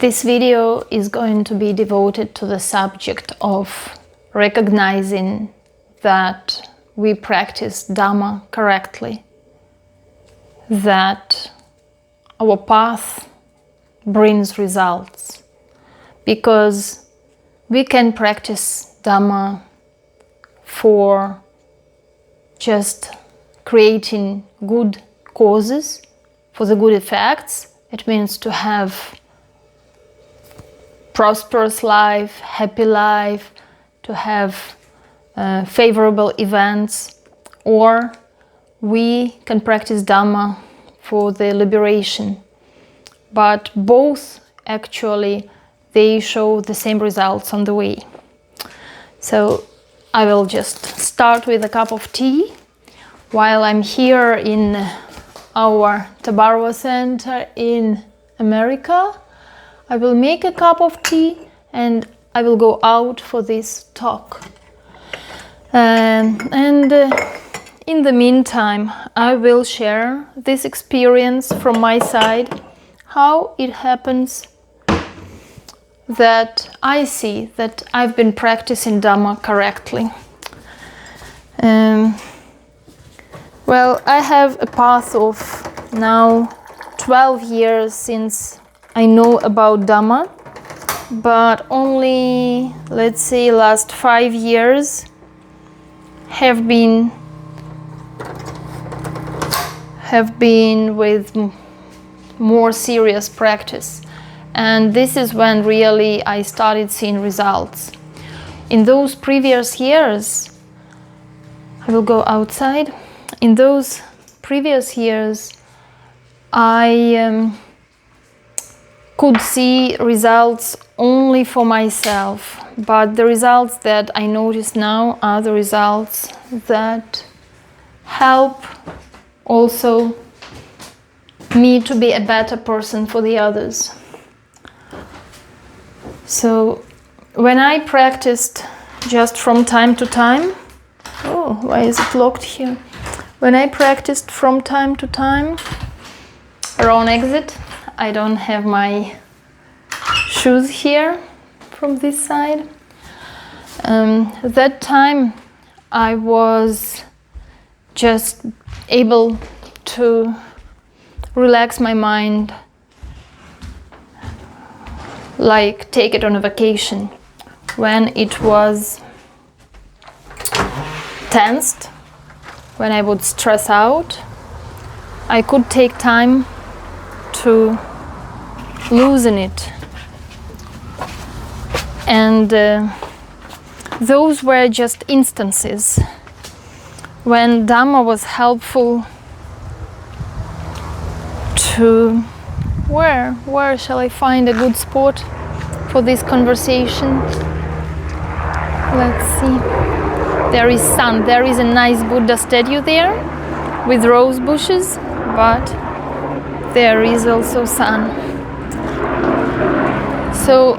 This video is going to be devoted to the subject of recognizing that we practice Dhamma correctly, that our path brings results, because we can practice Dhamma for just creating good causes, for the good effects. It means to have prosperous life, happy life, to have favorable events, or we can practice Dhamma for the liberation. But both actually, they show the same results on the way. So I will just start with a cup of tea while I'm here in our Tabarwa Center in America. I will make a cup of tea and I will go out for this talk. And in the meantime, I will share this experience from my side, how it happens that I see that I've been practicing Dhamma correctly. Well, I have a path of now 12 years since I know about Dhamma, but only, let's say, last 5 years have been with more serious practice. And this is when really I started seeing results. In those previous years, I will go outside. In those previous years, I could see results only for myself. But the results that I notice now are the results that help also me to be a better person for the others. So when I practiced just from time to time, oh, why is it locked here? When I practiced from time to time, wrong exit, I don't have my shoes here from this side. That time I was just able to relax my mind, like take it on a vacation. When it was tensed, when I would stress out, I could take time to loosen it. And those were just instances when Dhamma was helpful to... Where shall I find a good spot for this conversation? Let's see. There is sun. There is a nice Buddha statue there with rose bushes, but there is also sun. So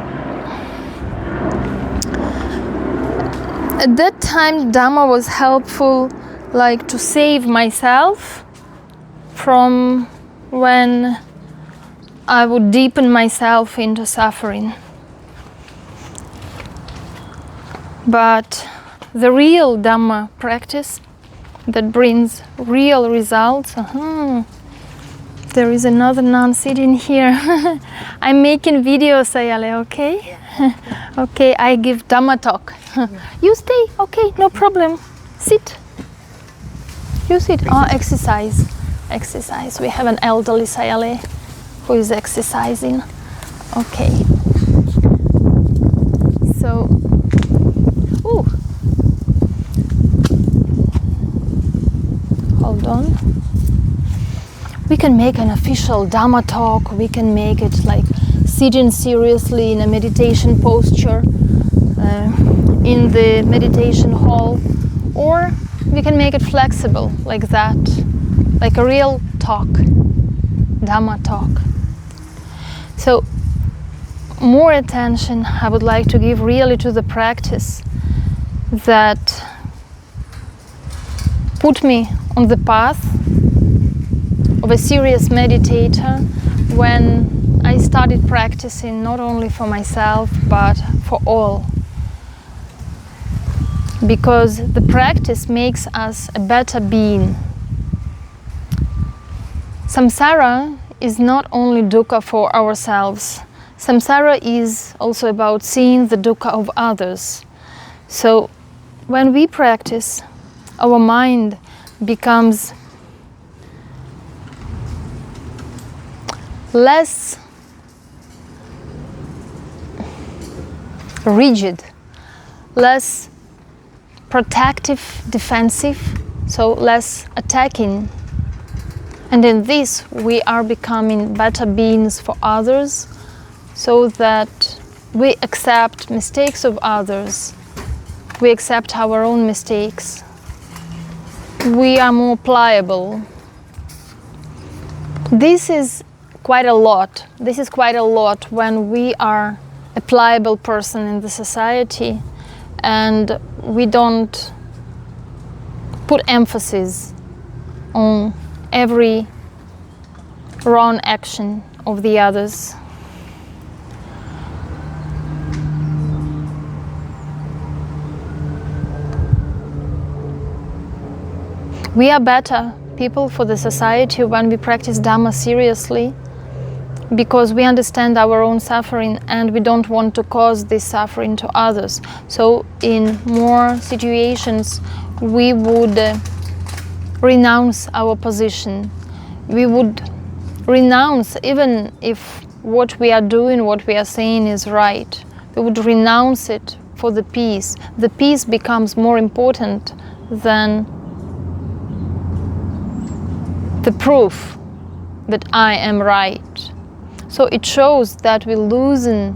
at that time, Dhamma was helpful, like to save myself from when I would deepen myself into suffering. But the real Dhamma practice that brings real results, there is another nun sitting here. I'm making videos, Ayale, okay? Okay, I give Dhamma talk. You stay, okay, no problem. Sit. You sit. Oh, exercise. Exercise. We have an elderly Sayale who is exercising. Okay. So, hold on. We can make an official Dhamma talk. We can make it like sitting seriously in a meditation posture in the meditation hall, or we can make it flexible like that, like a real talk, Dhamma talk. So more attention I would like to give really to the practice that put me on the path of a serious meditator when I started practicing not only for myself but for all. Because the practice makes us a better being. Samsara is not only dukkha for ourselves. Samsara is also about seeing the dukkha of others. So when we practice, our mind becomes less rigid, less protective, defensive, so less attacking. And in this we are becoming better beings for others, so that we accept mistakes of others, we accept our own mistakes, we are more pliable. This is quite a lot. This is quite a lot when we are a pliable person in the society and we don't put emphasis on every wrong action of the others. We are better people for the society when we practice Dhamma seriously, because we understand our own suffering and we don't want to cause this suffering to others. So in more situations we would renounce our position. We would renounce, even if what we are doing, what we are saying is right, we would renounce it for the peace. The peace becomes more important than the proof that I am right. So it shows that we loosen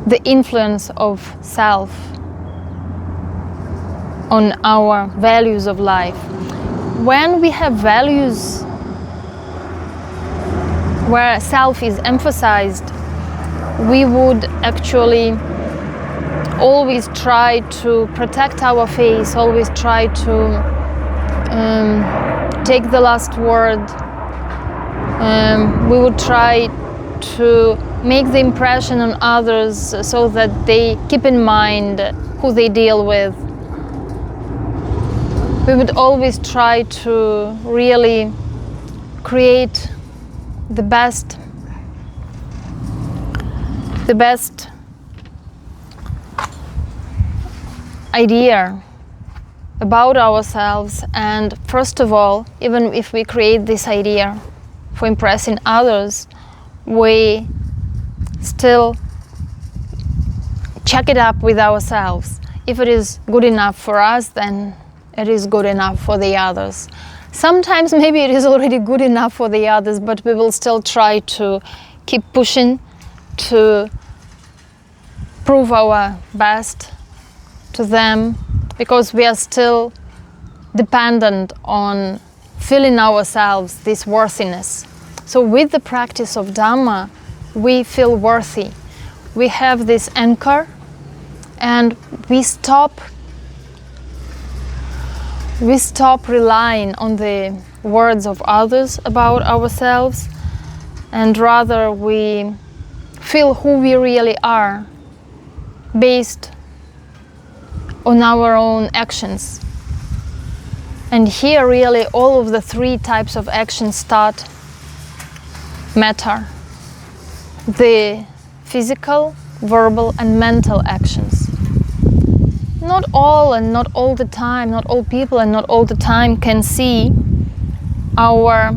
the influence of self on our values of life. When we have values where self is emphasized, we would actually always try to protect our face, always try to take the last word. We would try to make the impression on others so that they keep in mind who they deal with. We would always try to really create the best idea about ourselves, and first of all, even if we create this idea for impressing others, we still check it up with ourselves. If it is good enough for us, then it is good enough for the others. Sometimes maybe it is already good enough for the others, but we will still try to keep pushing to prove our best to them, because we are still dependent on feeling ourselves this worthiness. So with the practice of Dhamma, we feel worthy. We have this anchor and we stop relying on the words of others about ourselves, and rather we feel who we really are based on our own actions. And here really all of the three types of actions start matter: the physical, verbal and mental actions. Not all and not all the time, not all people and not all the time can see our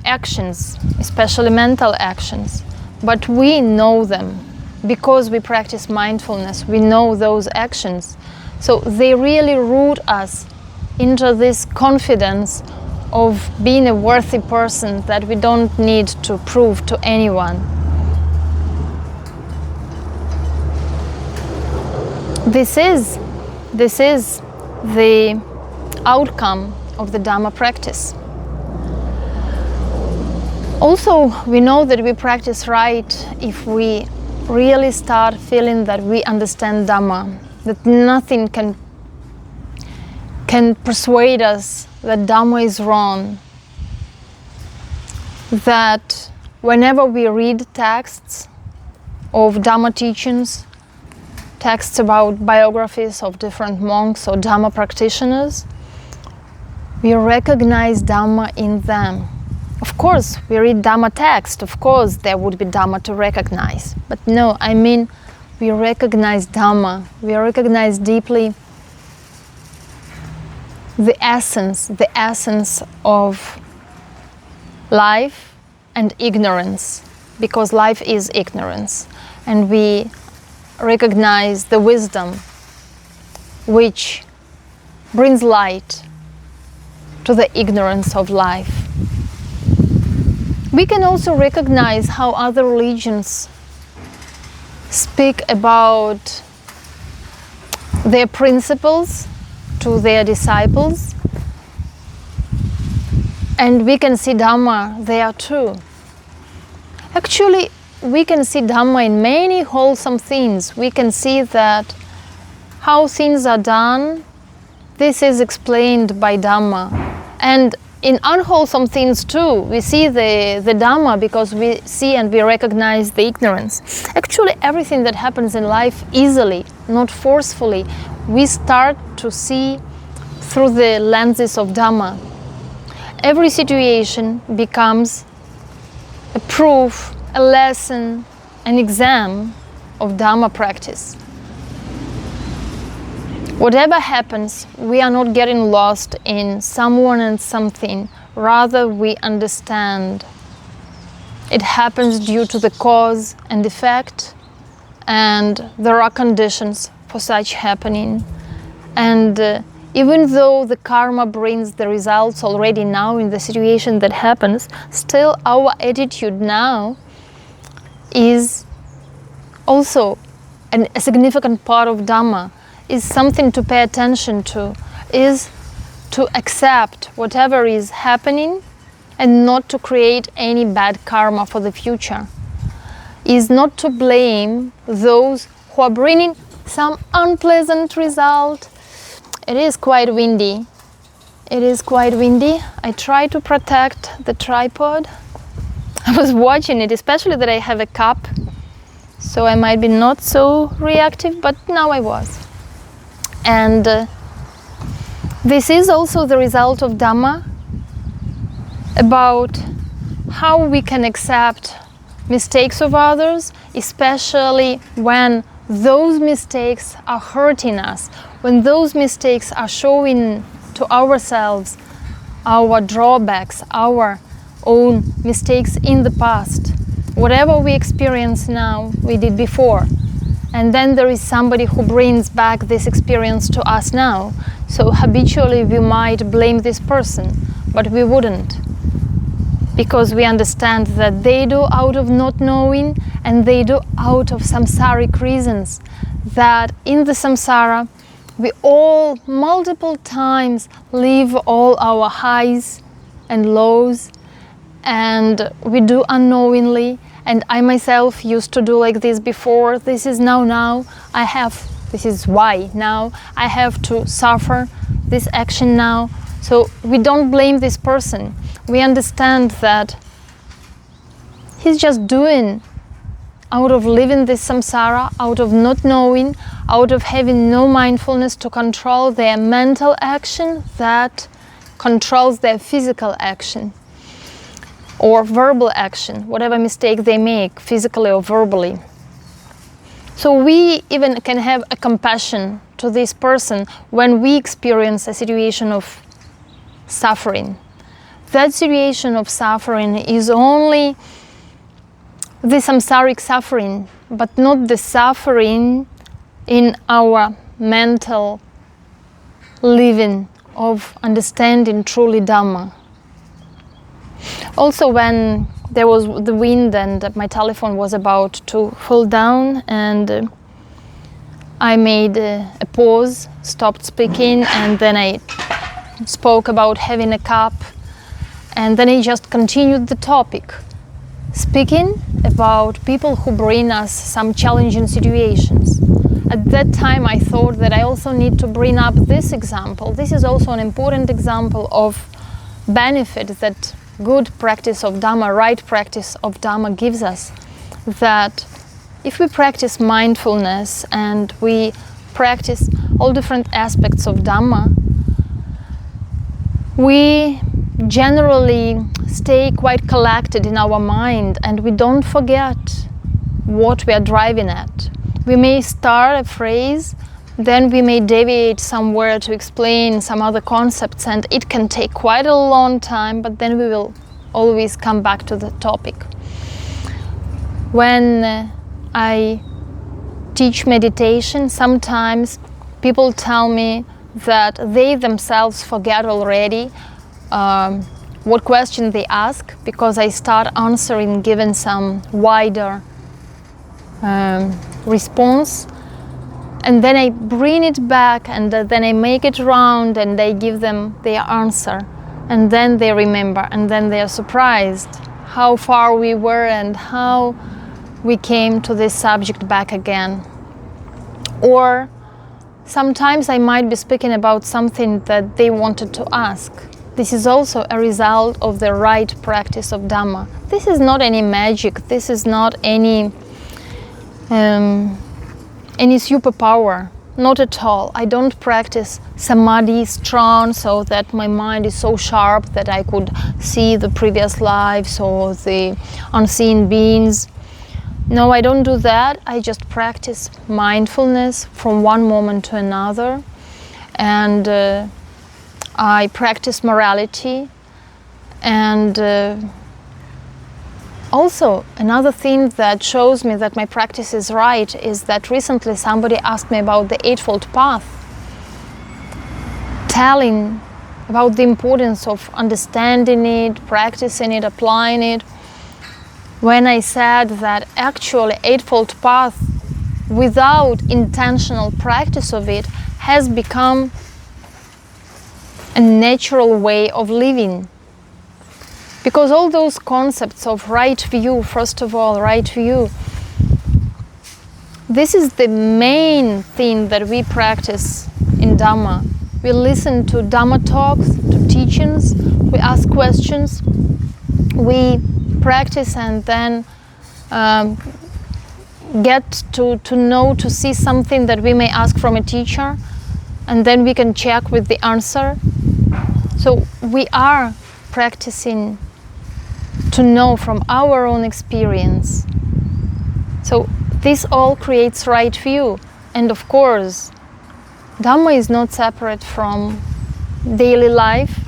actions, especially mental actions, but we know them because we practice mindfulness. We know those actions, so they really root us into this confidence of being a worthy person that we don't need to prove to anyone. This is the outcome of the Dhamma practice. Also, we know that we practice right if we really start feeling that we understand Dhamma, that nothing can persuade us that Dhamma is wrong, that whenever we read texts of Dhamma teachings, texts about biographies of different monks or Dhamma practitioners, we recognize Dhamma in them. Of course, we read Dhamma text, of course there would be Dhamma to recognize. But no, I mean, we recognize Dhamma, we recognize deeply the essence of life and ignorance, because life is ignorance. And we recognize the wisdom which brings light to the ignorance of life. We can also recognize how other religions speak about their principles to their disciples, and we can see Dhamma there too. Actually, we can see Dhamma in many wholesome things. We can see that how things are done, this is explained by Dhamma. And in unwholesome things too, we see the Dhamma, because we see and we recognize the ignorance. Actually, everything that happens in life easily, not forcefully, we start to see through the lenses of Dhamma. Every situation becomes a proof, a lesson, an exam of Dhamma practice. Whatever happens, we are not getting lost in someone and something. Rather, we understand it happens due to the cause and effect, and there are conditions for such happening. And even though the karma brings the results already now in the situation that happens, still our attitude now is also a significant part of Dhamma, is something to pay attention to, is to accept whatever is happening and not to create any bad karma for the future, is not to blame those who are bringing some unpleasant result. It is quite windy. It is quite windy. I try to protect the tripod. I was watching it, especially that I have a cup, so I might be not so reactive, but now I was. And this is also the result of Dhamma, about how we can accept mistakes of others, especially when those mistakes are hurting us, when those mistakes are showing to ourselves our drawbacks, our own mistakes in the past. Whatever we experience now, we did before. And then there is somebody who brings back this experience to us now. So habitually we might blame this person, but we wouldn't. Because we understand that they do out of not knowing, and they do out of samsaric reasons. That in the samsara, we all multiple times live all our highs and lows, and we do unknowingly. And I myself used to do like this before. This is now this is why now I have to suffer this action now. So we don't blame this person. We understand that he's just doing out of living this samsara, out of not knowing, out of having no mindfulness to control their mental action that controls their physical action or verbal action, whatever mistake they make, physically or verbally. So we even can have a compassion to this person when we experience a situation of suffering. That situation of suffering is only the samsaric suffering, but not the suffering in our mental living of understanding truly Dhamma. Also, when there was the wind and my telephone was about to fall down, and I made a pause, stopped speaking, and then I spoke about having a cup, and then I just continued the topic, speaking about people who bring us some challenging situations. At that time I thought that I also need to bring up this example. This is also an important example of benefit that good practice of Dhamma, right practice of Dhamma gives us, that if we practice mindfulness and we practice all different aspects of Dhamma, we generally stay quite collected in our mind and we don't forget what we are driving at. We may start a phrase, then we may deviate somewhere to explain some other concepts, and it can take quite a long time, but then we will always come back to the topic. When I teach meditation, sometimes people tell me that they themselves forget already what question they ask, because I start answering given some wider response, and then I bring it back and then I make it round and I give them their answer, and then they remember, and then they are surprised how far we were and how we came to this subject back again. Or sometimes I might be speaking about something that they wanted to ask. This is also a result of the right practice of Dhamma. This is not any magic, this is not any superpower, not at all. I don't practice samadhi strong so that my mind is so sharp that I could see the previous lives or the unseen beings. No, I don't do that. I just practice mindfulness from one moment to another, and I practice morality. And also, another thing that shows me that my practice is right is that recently somebody asked me about the Eightfold Path, telling about the importance of understanding it, practicing it, applying it. When I said that actually Eightfold Path, without intentional practice of it, has become a natural way of living. Because all those concepts of right view, first of all, right view, this is the main thing that we practice in Dhamma. We listen to Dhamma talks, to teachings, we ask questions, we practice and then get to know, to see something that we may ask from a teacher, and then we can check with the answer. So we are practicing to know from our own experience. So this all creates right view. And of course, Dhamma is not separate from daily life.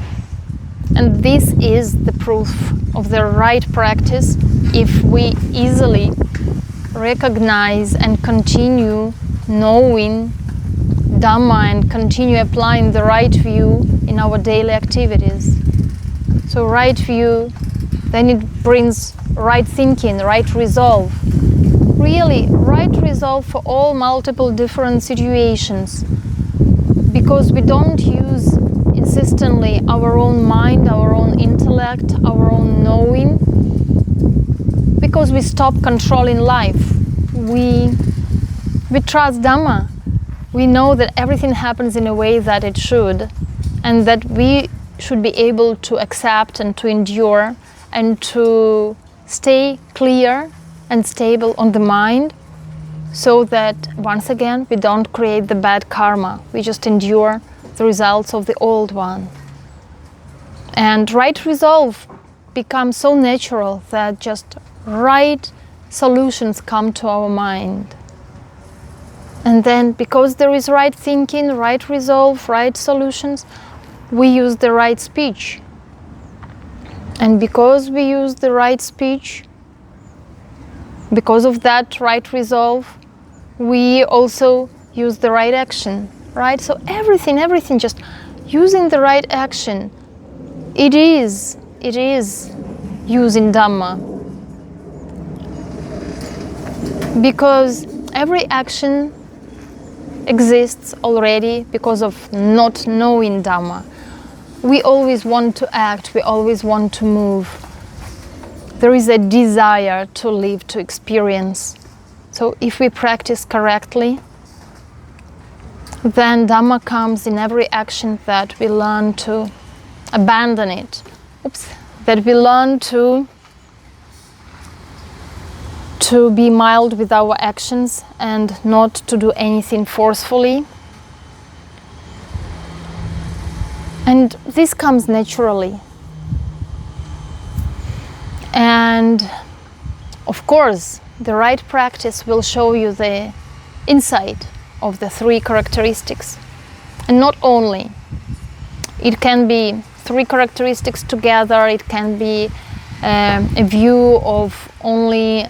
And this is the proof of the right practice if we easily recognize and continue knowing Dhamma and continue applying the right view in our daily activities. So right view, then it brings right thinking, right resolve. Really, right resolve for all multiple different situations. Because we don't use insistently our own mind, our own intellect, our own knowing. Because we stop controlling life. We trust Dhamma. We know that everything happens in a way that it should, and that we should be able to accept and to endure and to stay clear and stable on the mind, so that once again we don't create the bad karma. We just endure the results of the old one. And right resolve becomes so natural that just right solutions come to our mind. And then because there is right thinking, right resolve, right solutions, we use the right speech. And because we use the right speech, because of that right resolve, we also use the right action, right? So everything, just using the right action, it is using Dhamma. Because every action exists already because of not knowing Dhamma. We always want to act, we always want to move. There is a desire to live, to experience. So if we practice correctly, then Dhamma comes in every action that we learn to abandon it. Oops, that we learn to be mild with our actions and not to do anything forcefully. And this comes naturally. And of course, the right practice will show you the insight of the three characteristics. And not only. It can be three characteristics together, it can be a view of only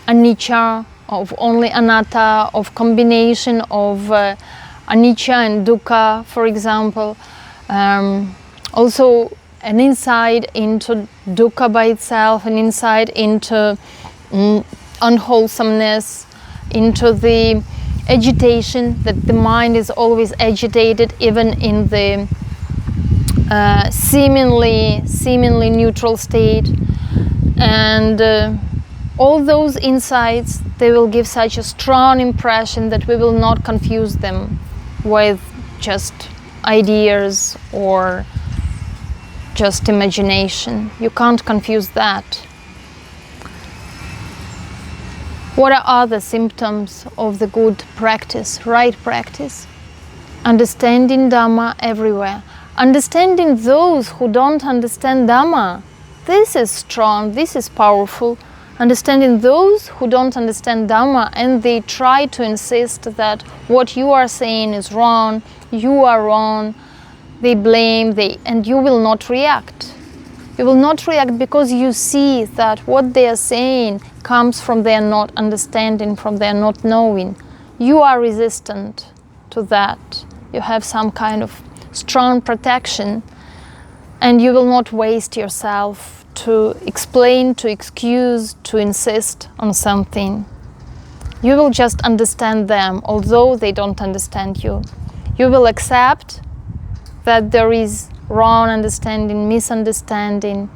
anicca, of only anatta, of combination of anicca and dukkha, for example. Also an insight into dukkha by itself, an insight into unwholesomeness, into the agitation, that the mind is always agitated even in the seemingly neutral state. And all those insights, they will give such a strong impression that we will not confuse them with just ideas or just imagination. You can't confuse that. What are other symptoms of the good practice, right practice? Understanding Dhamma everywhere. Understanding those who don't understand Dhamma. This is strong, this is powerful. Understanding those who don't understand Dhamma and they try to insist that what you are saying is wrong, you are wrong, they blame, and you will not react. You will not react because you see that what they are saying comes from their not understanding, from their not knowing. You are resistant to that. You have some kind of strong protection, and you will not waste yourself to explain, to excuse, to insist on something. You will just understand them, although they don't understand you. You will accept that there is wrong understanding, misunderstanding,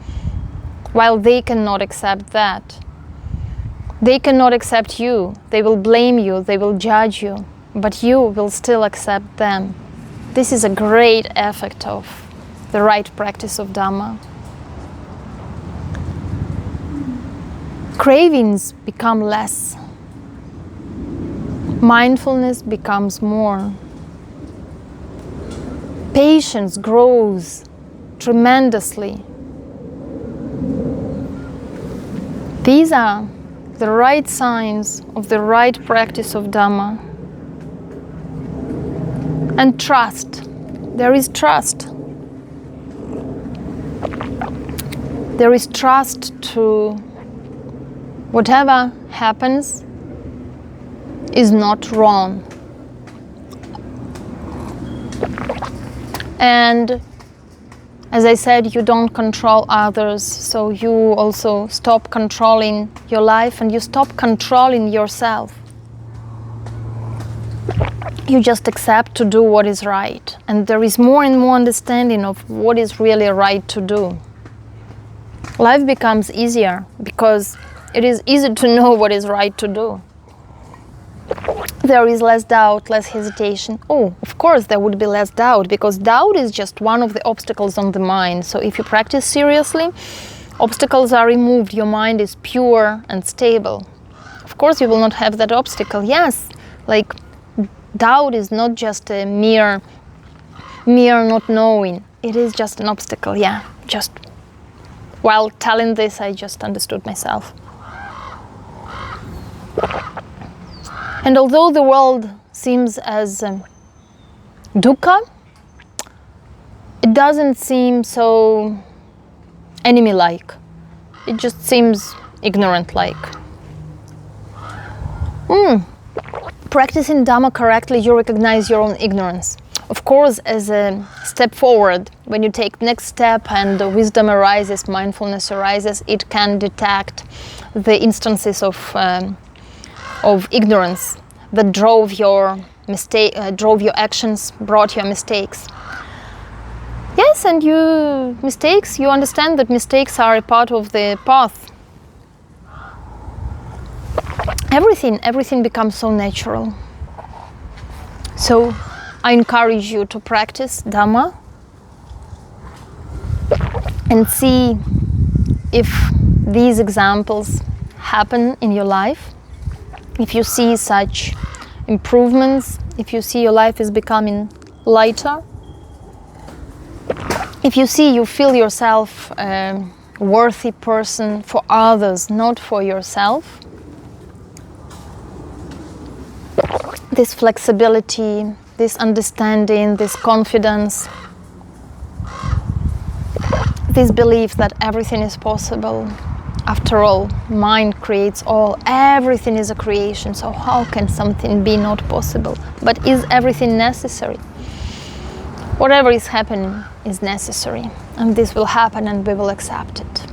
while they cannot accept that. They cannot accept you. They will blame you, they will judge you, but you will still accept them. This is a great effect of the right practice of Dhamma. Cravings become less. Mindfulness becomes more. Patience grows tremendously. These are the right signs of the right practice of Dhamma. And trust. There is trust. There is trust to whatever happens is not wrong. And as I said, you don't control others, so you also stop controlling your life and you stop controlling yourself. You just accept to do what is right, and there is more and more understanding of what is really right to do. Life becomes easier because it is easy to know what is right to do. There is less doubt, less hesitation. Oh, of course there would be less doubt, because doubt is just one of the obstacles on the mind. So if you practice seriously, obstacles are removed, your mind is pure and stable. Of course you will not have that obstacle. Yes, like doubt is not just a mere not knowing. It is just an obstacle, yeah. Just while telling this, I just understood myself. And although the world seems as dukkha, it doesn't seem so enemy-like. It just seems ignorant-like. Practicing Dhamma correctly, you recognize your own ignorance. Of course, as a step forward, when you take next step and wisdom arises, mindfulness arises, it can detect the instances of ignorance that drove your actions, brought your mistakes. Yes, and you understand that mistakes are a part of the path. Everything becomes so natural. So I encourage you to practice Dhamma and see if these examples happen in your life. If you see such improvements, if you see your life is becoming lighter, if you see you feel yourself a worthy person for others, not for yourself, this flexibility, this understanding, this confidence, this belief that everything is possible. After all, mind creates all. Everything is a creation, so how can something be not possible? But is everything necessary? Whatever is happening is necessary, and this will happen and we will accept it.